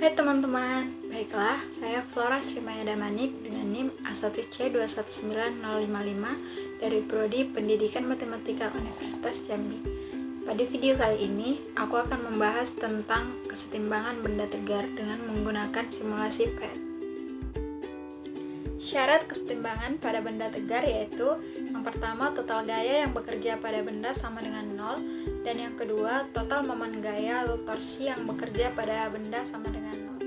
Hai teman-teman, baiklah, saya Flora Srimaya Damanik dengan NIM A1C219055 dari Prodi Pendidikan Matematika Universitas Jambi. Pada video kali ini, aku akan membahas tentang kesetimbangan benda tegar dengan menggunakan simulasi PET. Syarat kesetimbangan pada benda tegar yaitu yang pertama, total gaya yang bekerja pada benda sama dengan 0, dan yang kedua, total momen gaya atau torsi yang bekerja pada benda sama dengan 0.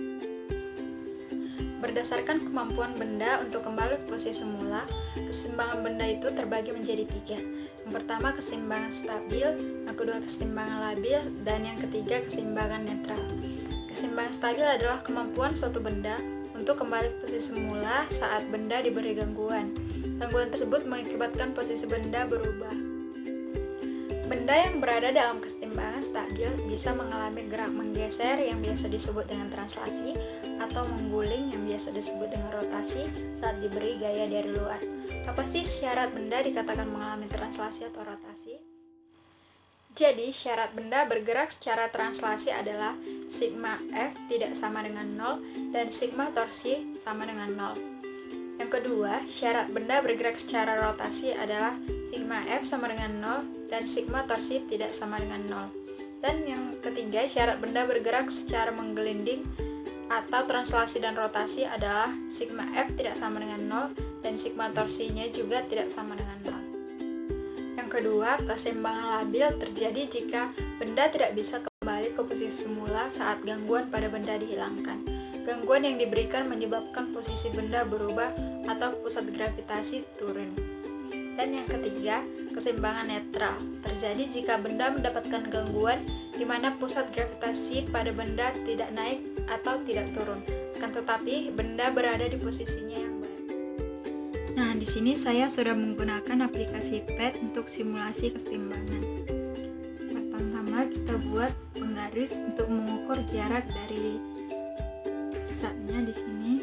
Berdasarkan kemampuan benda untuk kembali ke posisi semula, keseimbangan benda itu terbagi menjadi 3. Yang pertama, keseimbangan stabil, yang kedua, keseimbangan labil, dan yang ketiga, keseimbangan netral. Keseimbangan stabil adalah kemampuan suatu benda untuk kembali ke posisi semula saat benda diberi gangguan. Gangguan tersebut mengakibatkan posisi benda berubah. Benda yang berada dalam keseimbangan stabil bisa mengalami gerak menggeser yang biasa disebut dengan translasi atau mengguling yang biasa disebut dengan rotasi saat diberi gaya dari luar. Apa sih syarat benda dikatakan mengalami translasi atau rotasi? Jadi, syarat benda bergerak secara translasi adalah sigma F tidak sama dengan 0 dan sigma torsi sama dengan 0. Yang kedua, syarat benda bergerak secara rotasi adalah sigma F sama dengan 0 dan sigma torsi tidak sama dengan 0. Dan yang ketiga, syarat benda bergerak secara menggelinding atau translasi dan rotasi adalah sigma F tidak sama dengan 0 dan sigma torsinya juga tidak sama dengan 0. Yang kedua, keseimbangan labil terjadi jika benda tidak bisa kembali ke posisi semula saat gangguan pada benda dihilangkan. Gangguan yang diberikan menyebabkan posisi benda berubah atau pusat gravitasi turun. Dan yang ketiga, keseimbangan netral terjadi jika benda mendapatkan gangguan di mana pusat gravitasi pada benda tidak naik atau tidak turun, akan tetapi benda berada di posisinya yang baik. Nah, di sini saya sudah menggunakan aplikasi PET untuk simulasi keseimbangan. Pertama, kita buat penggaris untuk mengukur jarak dari pusatnya di sini.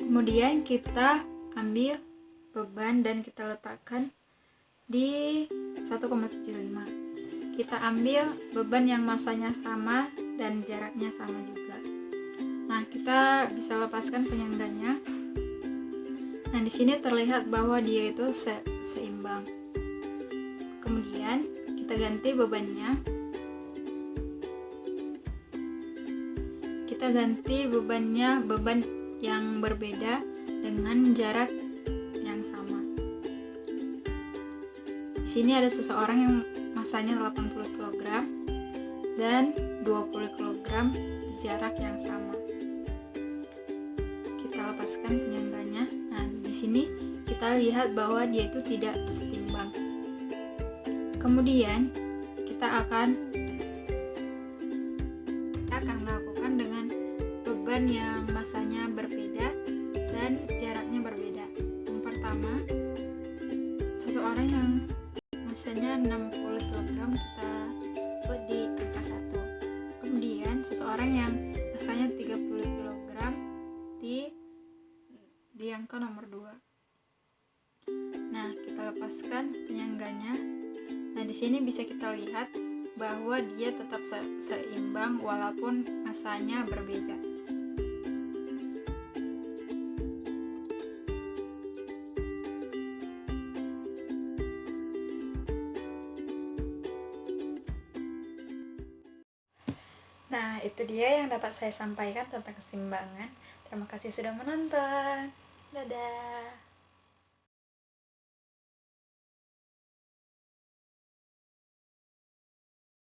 Kemudian kita ambil beban dan kita letakkan di 1,75. Kita ambil beban yang masanya sama dan jaraknya sama juga. Nah, kita bisa lepaskan penyangganya. Nah, di sini terlihat bahwa dia itu seimbang. Kemudian kita ganti bebannya. Kita ganti bebannya beban yang berbeda dengan jarak yang sama. Di sini ada seseorang yang masanya 80 kg dan 20 kg di jarak yang sama. Kita lepaskan penyangganya. Nah, di sini kita lihat bahwa dia itu tidak seimbang. Kemudian kita akan melakukan dengan beban yang masanya berbeda dan jaraknya berbeda. Yang pertama, seseorang yang masanya 60 kg kita put di angka 1. Kemudian seseorang yang masanya 30 kg di angka nomor 2. Nah, kita lepaskan penyangganya. Nah, di sini bisa kita lihat bahwa dia tetap seimbang walaupun masanya berbeda. Nah, itu dia yang dapat saya sampaikan tentang keseimbangan. Terima kasih sudah menonton. Dadah.